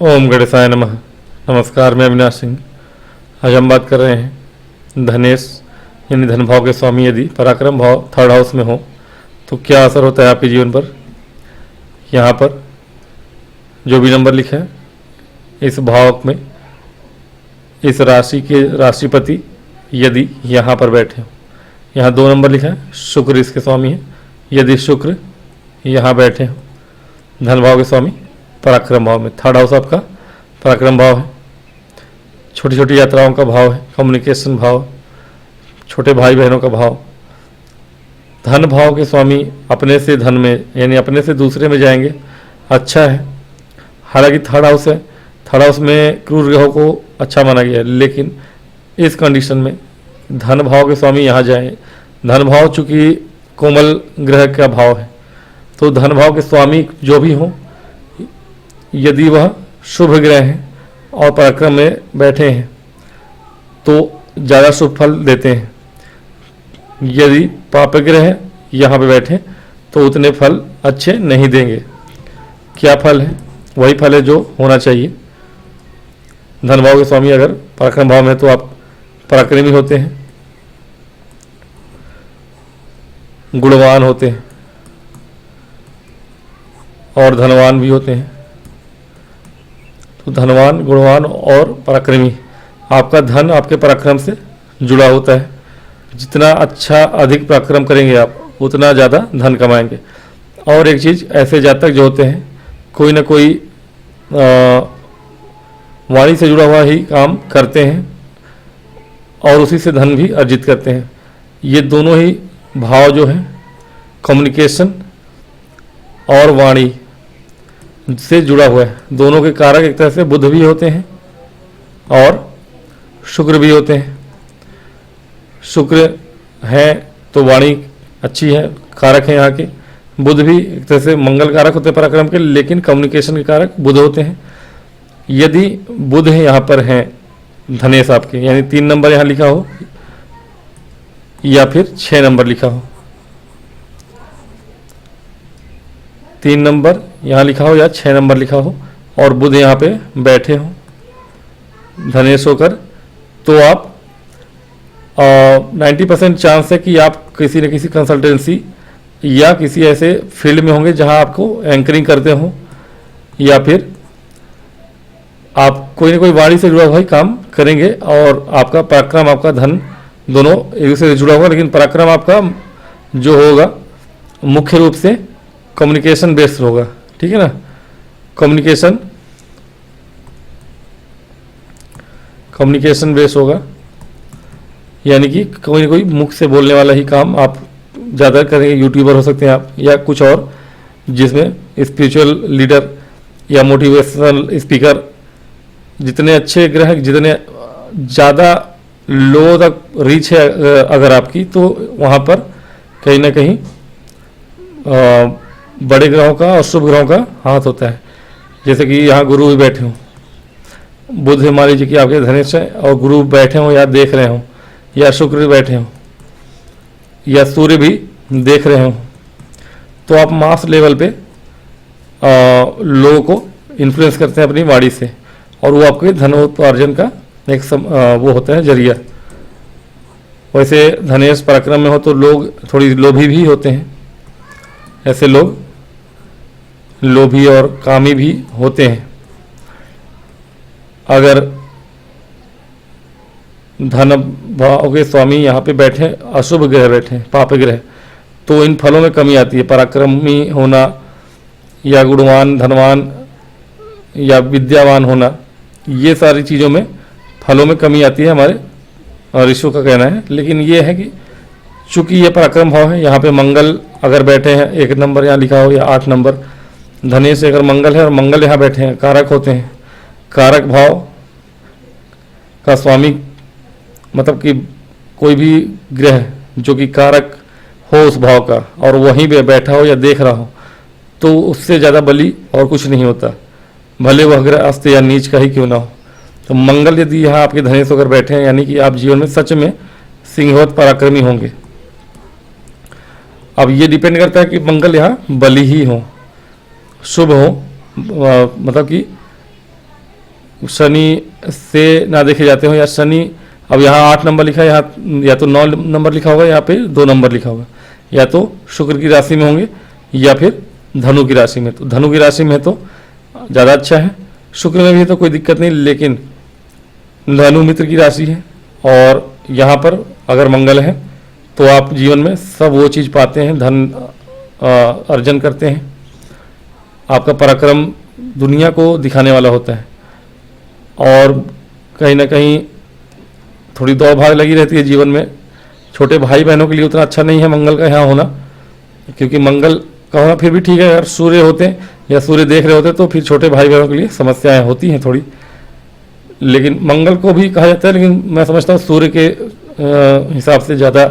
ओम गणेशाय नमः। नमस्कार, मैं अविनाश सिंह। आज हम बात कर रहे हैं धनेश यानी धन भाव के स्वामी यदि पराक्रम भाव थर्ड हाउस में हो तो क्या असर होता है आपके जीवन पर। यहाँ पर जो भी नंबर लिखा है इस भाव में इस राशि के राशिपति यदि यहाँ पर बैठे हो, यहाँ 2 नंबर लिखा है, शुक्र इसके स्वामी है। यदि शुक्र यहाँ बैठे हो धन भाव के स्वामी पराक्रम भाव में, थर्ड हाउस आपका पराक्रम भाव है, छोटी छोटी यात्राओं का भाव है, कम्युनिकेशन भाव, छोटे भाई बहनों का भाव। धन भाव के स्वामी अपने से धन में यानी अपने से दूसरे में जाएंगे, अच्छा है। हालांकि थर्ड हाउस है, थर्ड हाउस में क्रूर ग्रहों को अच्छा माना गया है, लेकिन इस कंडीशन में धन भाव के स्वामी यहाँ जाए। धन भाव चूँकि कोमल ग्रह का भाव है, तो धन भाव के स्वामी जो भी हों यदि वह शुभ ग्रह हैं और पराक्रम में बैठे हैं तो ज़्यादा शुभ फल देते हैं। यदि पाप ग्रह यहाँ पे बैठे तो उतने फल अच्छे नहीं देंगे। क्या फल है? वही फल है जो होना चाहिए। धन भाव के स्वामी अगर पराक्रम भाव में तो आप पराक्रमी होते हैं, गुणवान होते हैं और धनवान भी होते हैं। तो धनवान, गुणवान और पराक्रमी, आपका धन आपके पराक्रम से जुड़ा होता है। जितना अच्छा अधिक पराक्रम करेंगे आप उतना ज़्यादा धन कमाएंगे। और एक चीज़, ऐसे जातक जो होते हैं कोई ना कोई वाणी से जुड़ा हुआ ही काम करते हैं और उसी से धन भी अर्जित करते हैं। ये दोनों ही भाव जो हैं कम्युनिकेशन और वाणी से जुड़ा हुआ है। दोनों के कारक एक तरह से बुध भी होते हैं और शुक्र भी होते हैं। शुक्र है तो वाणी अच्छी है, कारक है यहाँ के। बुध भी एक तरह से मंगल कारक होते हैं पराक्रम के, लेकिन कम्युनिकेशन के कारक बुध होते हैं। यदि बुध है यहाँ पर हैं धनेश आपके, यानी 3 नंबर यहाँ लिखा हो या फिर 6 नंबर लिखा हो, 3 नंबर यहाँ लिखा हो या 6 नंबर लिखा हो और बुध यहाँ पे बैठे हो धनेश होकर, तो आप 90% चांस है कि आप किसी न किसी कंसल्टेंसी या किसी ऐसे फील्ड में होंगे जहां आपको एंकरिंग करते हो, या फिर आप कोई ना कोई वाणी से जुड़ा हुआ ही काम करेंगे। और आपका पराक्रम, आपका धन दोनों एक दूसरे से जुड़ा होगा, लेकिन पराक्रम आपका जो होगा मुख्य रूप से कम्युनिकेशन बेस्ड होगा। ठीक है ना, कम्युनिकेशन बेस्ड होगा, यानी कि कोई ना कोई मुख से बोलने वाला ही काम आप ज़्यादा करेंगे। यूट्यूबर हो सकते हैं आप, या कुछ और जिसमें स्पिरिचुअल लीडर या मोटिवेशनल स्पीकर। जितने अच्छे ग्रह, जितने ज़्यादा लो तक रीच है अगर आपकी, तो वहाँ पर कहीं ना कहीं बड़े ग्रहों का और शुभ ग्रहों का हाथ होता है। जैसे कि यहाँ गुरु भी बैठे हों, बुध मान लीजिए कि आपके धनेश है और गुरु बैठे हों या देख रहे हों, या शुक्र भी बैठे हों या सूर्य भी देख रहे हों, तो आप मास लेवल पे लोगों को इन्फ्लुएंस करते हैं अपनी वाणी से, और वो आपके धनोपार्जन का एक वो होता है जरिया। वैसे धनेश पराक्रम में हो तो लोग थोड़ी लोभी भी होते हैं, ऐसे लोग लोभी और कामी भी होते हैं। अगर धन भाव के स्वामी यहाँ पे बैठे, अशुभ ग्रह बैठे, पाप ग्रह, तो इन फलों में कमी आती है। पराक्रमी होना या गुणवान, धनवान या विद्यावान होना, ये सारी चीज़ों में फलों में कमी आती है, हमारे ऋषियों का कहना है। लेकिन ये है कि चूंकि ये पराक्रम भाव है, यहाँ पे मंगल अगर बैठे हैं, 1 नंबर यहाँ लिखा हो या 8 नंबर, धनेश अगर मंगल है और मंगल यहाँ बैठे हैं, कारक होते हैं। कारक भाव का स्वामी मतलब कि कोई भी ग्रह जो कि कारक हो उस भाव का और वहीं पे बैठा हो या देख रहा हो, तो उससे ज़्यादा बली और कुछ नहीं होता, भले वह ग्रह अस्त या नीच का ही क्यों ना हो। तो मंगल यदि यहाँ आपके धनेश होकर बैठे हैं, यानी कि आप जीवन में सच में सिंहवत पराक्रमी होंगे। अब ये डिपेंड करता है कि मंगल यहाँ बली ही हो, शुभ हो, मतलब कि शनि से ना देखे जाते हो, या शनि अब यहाँ 8 नंबर लिखा है, यहाँ या तो 9 नंबर लिखा होगा, यहाँ पे 2 नंबर लिखा होगा, या तो शुक्र की राशि में होंगे या फिर धनु की राशि में। तो धनु की राशि में तो ज़्यादा अच्छा है, शुक्र में भी तो कोई दिक्कत नहीं, लेकिन धनु मित्र की राशि है और यहाँ पर अगर मंगल है तो आप जीवन में सब वो चीज़ पाते हैं, धन अर्जन करते हैं। आपका पराक्रम दुनिया को दिखाने वाला होता है और कहीं ना कहीं थोड़ी दौड़ भाग लगी रहती है जीवन में। छोटे भाई बहनों के लिए उतना अच्छा नहीं है मंगल का यहाँ होना, क्योंकि मंगल का होना फिर भी ठीक है, अगर सूर्य होते या सूर्य देख रहे होते तो फिर छोटे भाई बहनों के लिए समस्याएं होती हैं थोड़ी। लेकिन मंगल को भी कहा जाता है, लेकिन मैं समझता हूँ सूर्य के हिसाब से ज़्यादा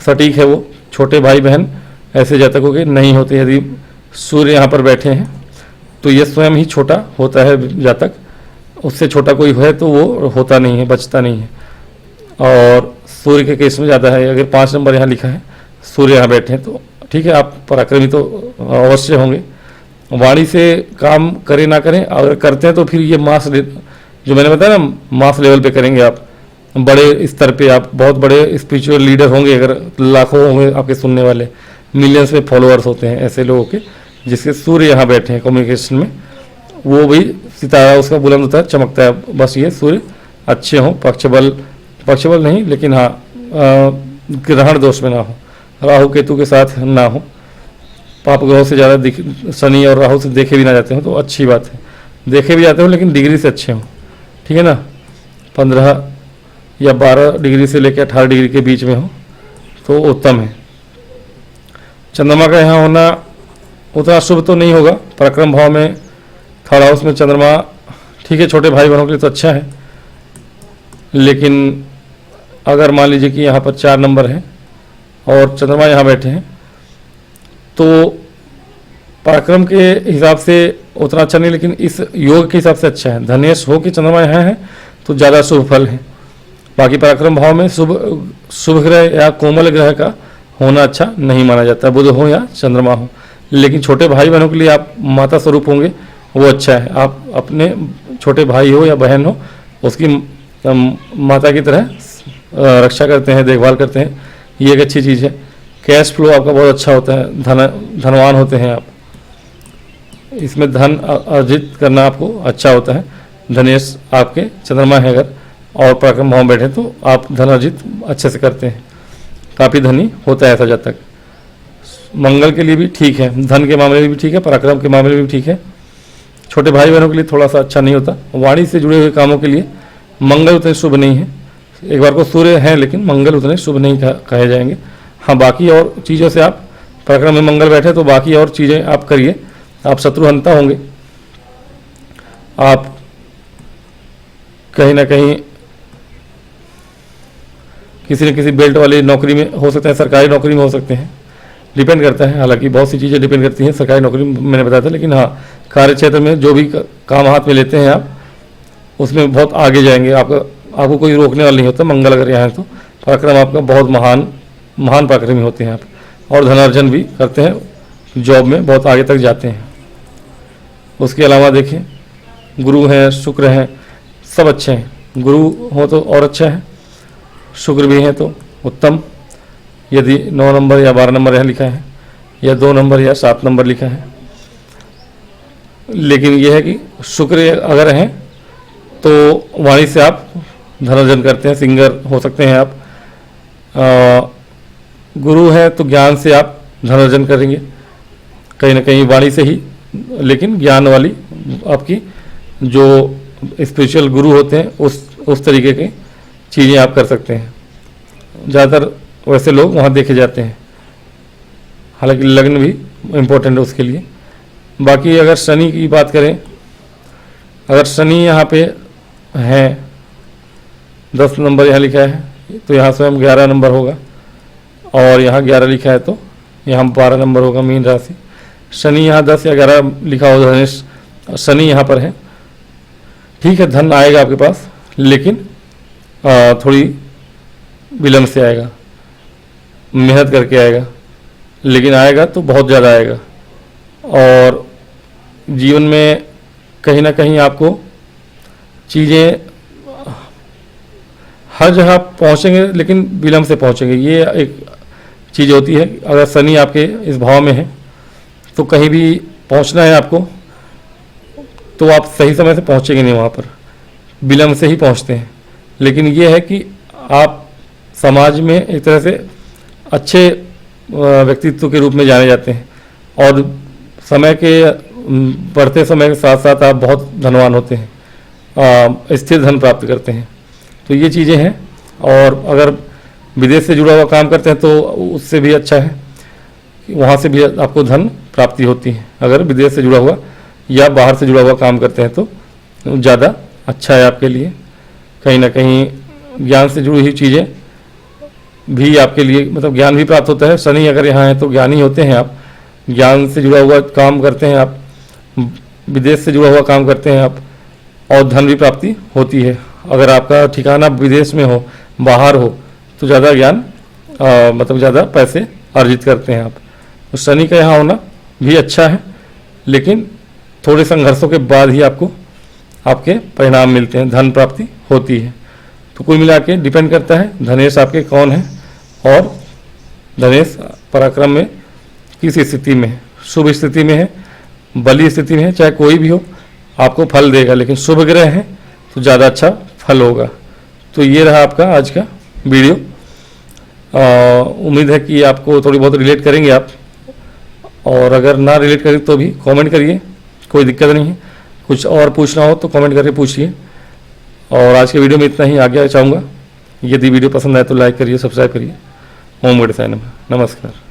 सटीक है वो। छोटे भाई बहन ऐसे जातकों के नहीं होते, यदि सूर्य यहाँ पर बैठे हैं तो ये स्वयं ही छोटा होता है जातक, उससे छोटा कोई है तो वो होता नहीं है, बचता नहीं है। और सूर्य के केस में ज़्यादा है, अगर 5 नंबर यहाँ लिखा है, सूर्य यहाँ बैठे हैं तो ठीक है, आप पराक्रमी तो अवश्य होंगे। वाणी से काम करें ना करें, अगर करते हैं तो फिर ये मास जो मैंने बताया ना, मास लेवल पे करेंगे आप, बड़े स्तर पे आप बहुत बड़े स्पिरिचुअल लीडर होंगे। अगर लाखों होंगे आपके सुनने वाले, मिलियंस में फॉलोअर्स होते हैं ऐसे लोगों के, जिसके सूर्य यहाँ बैठे हैं कम्युनिकेशन में, वो भी सितारा उसका बुलंद होता है, चमकता है। बस ये सूर्य अच्छे हों, पक्षबल नहीं, लेकिन हाँ ग्रहण दोष में ना हो, राहु केतु के साथ ना हो, पाप ग्रहों से ज़्यादा शनि और राहु से देखे भी ना जाते हो तो अच्छी बात है। देखे भी जाते हो लेकिन डिग्री से अच्छे हों, ठीक है ना। 15 या 12 डिग्री से लेकर 18 डिग्री के बीच में हो तो उत्तम है। चंद्रमा का यहाँ होना उतना शुभ तो नहीं होगा, पराक्रम भाव में 3rd हाउस में चंद्रमा, ठीक है, छोटे भाई बहनों के लिए तो अच्छा है। लेकिन अगर मान लीजिए कि यहाँ पर 4 नंबर है और चंद्रमा यहाँ बैठे हैं तो पराक्रम के हिसाब से उतना अच्छा नहीं, लेकिन इस योग के हिसाब से अच्छा है। धनेश हो कि चंद्रमा यहाँ है तो ज़्यादा शुभ फल है। बाकी पराक्रम भाव में शुभ ग्रह या कोमल ग्रह का होना अच्छा नहीं माना जाता, बुध हो या चंद्रमा हो। लेकिन छोटे भाई बहनों के लिए आप माता स्वरूप होंगे, वो अच्छा है। आप अपने छोटे भाई हो या बहन हो, उसकी माता की तरह रक्षा करते हैं, देखभाल करते हैं, ये एक अच्छी चीज़ है। कैश फ्लो आपका बहुत अच्छा होता है, धनवान होते हैं आप, इसमें धन अर्जित करना आपको अच्छा होता है। धनेश आपके चंद्रमा है अगर और पराक्रम भाव में बैठे तो आप धन अर्जित अच्छे से करते हैं, काफ़ी धनी होता है ऐसा जातक। मंगल के लिए भी ठीक है, धन के मामले में भी ठीक है, पराक्रम के मामले में भी ठीक है। छोटे भाई बहनों के लिए थोड़ा सा अच्छा नहीं होता। वाणी से जुड़े हुए कामों के लिए मंगल उतने शुभ नहीं है। एक बार को सूर्य हैं लेकिन मंगल उतने शुभ नहीं कहे जाएंगे। हाँ, बाकी और चीज़ों से आप पराक्रम में मंगल बैठे तो बाकी और चीज़ें आप करिए, आप शत्रुहंता होंगे। आप कहीं ना कहीं किसी न किसी बेल्ट वाली नौकरी में हो सकते हैं, सरकारी नौकरी में हो सकते हैं, डिपेंड करता है। हालांकि बहुत सी चीज़ें डिपेंड करती हैं, सरकारी नौकरी में मैंने बताया था, लेकिन हाँ कार्य क्षेत्र में जो भी काम हाथ में लेते हैं आप, उसमें बहुत आगे जाएंगे। आपको कोई रोकने वाला नहीं होता। मंगल अगर यहाँ है तो पराक्रम आपका बहुत महान पराक्रमी होते हैं आप, और धनार्जन भी करते हैं, जॉब में बहुत आगे तक जाते हैं। उसके अलावा देखें, गुरु हैं, शुक्र हैं, सब अच्छे हैं। गुरु हो तो और अच्छा है, शुक्र भी हैं तो उत्तम। यदि 9 नंबर या 12 नंबर यहाँ लिखा है, या 2 नंबर या 7 नंबर लिखा है, लेकिन यह है कि शुक्र अगर हैं तो वाणी से आप धनार्जन करते हैं, सिंगर हो सकते हैं आप। गुरु हैं तो ज्ञान से आप धनार्जन करेंगे, कहीं ना कहीं वाणी से ही, लेकिन ज्ञान वाली आपकी जो स्पिरिचुअल गुरु होते हैं उस तरीके की चीज़ें आप कर सकते हैं। ज़्यादातर वैसे लोग वहाँ देखे जाते हैं, हालांकि लग्न भी इम्पोर्टेंट है उसके लिए। बाकी अगर शनि की बात करें, अगर शनि यहाँ पे हैं, 10 नंबर यहाँ लिखा है तो यहाँ स्वयं 11 नंबर होगा, और यहाँ 11 लिखा है तो यहाँ 12 नंबर होगा, मीन राशि। शनि यहाँ 10 या 11 लिखा हो, धनेश शनि यहाँ पर है, ठीक है, धन आएगा आपके पास, लेकिन थोड़ी विलम्ब से आएगा, मेहनत करके आएगा, लेकिन आएगा तो बहुत ज़्यादा आएगा। और जीवन में कहीं ना कहीं आपको चीज़ें हर जगह पहुँचेंगे, लेकिन विलम्ब से पहुँचेंगे। ये एक चीज़ होती है। अगर शनि आपके इस भाव में है तो कहीं भी पहुँचना है आपको तो आप सही समय से पहुँचेंगे नहीं, वहाँ पर विलम्ब से ही पहुँचते हैं। लेकिन ये है कि आप समाज में एक तरह से अच्छे व्यक्तित्व के रूप में जाने जाते हैं और समय के बढ़ते समय के साथ साथ आप बहुत धनवान होते हैं, स्थिर धन प्राप्त करते हैं। तो ये चीज़ें हैं। और अगर विदेश से जुड़ा हुआ काम करते हैं तो उससे भी अच्छा है, वहाँ से भी आपको धन प्राप्ति होती है। अगर विदेश से जुड़ा हुआ या बाहर से जुड़ा हुआ काम करते हैं तो ज़्यादा अच्छा है आपके लिए। कहीं ना कहीं ज्ञान से जुड़ी हुई चीज़ें भी आपके लिए, मतलब ज्ञान भी प्राप्त होता है। शनि अगर यहाँ है तो ज्ञानी होते हैं आप, ज्ञान से जुड़ा हुआ काम करते हैं आप, विदेश से जुड़ा हुआ काम करते हैं आप, और धन भी प्राप्ति होती है। अगर आपका ठिकाना विदेश में हो, बाहर हो, तो ज़्यादा ज्ञान मतलब ज़्यादा पैसे अर्जित करते हैं आप। तो शनि का यहाँ होना भी अच्छा है, लेकिन थोड़े संघर्षों के बाद ही आपको आपके परिणाम मिलते हैं, धन प्राप्ति होती है। तो कुल मिला के डिपेंड करता है धनेश आपके कौन है और धनेश पराक्रम में किस स्थिति में है। शुभ स्थिति में है, बली स्थिति में है, चाहे कोई भी हो, आपको फल देगा। लेकिन शुभ ग्रह है तो ज़्यादा अच्छा फल होगा। तो ये रहा आपका आज का वीडियो। उम्मीद है कि आपको थोड़ी बहुत रिलेट करेंगे आप, और अगर ना रिलेट करें तो भी कमेंट करिए, कोई दिक्कत नहीं है। कुछ और पूछना हो तो कमेंट करके पूछिए। और आज के वीडियो में इतना ही आगे चाहूँगा। यदि वीडियो पसंद आए तो लाइक करिए, सब्सक्राइब करिए। ओम गणेशाय नमः। नमस्कार।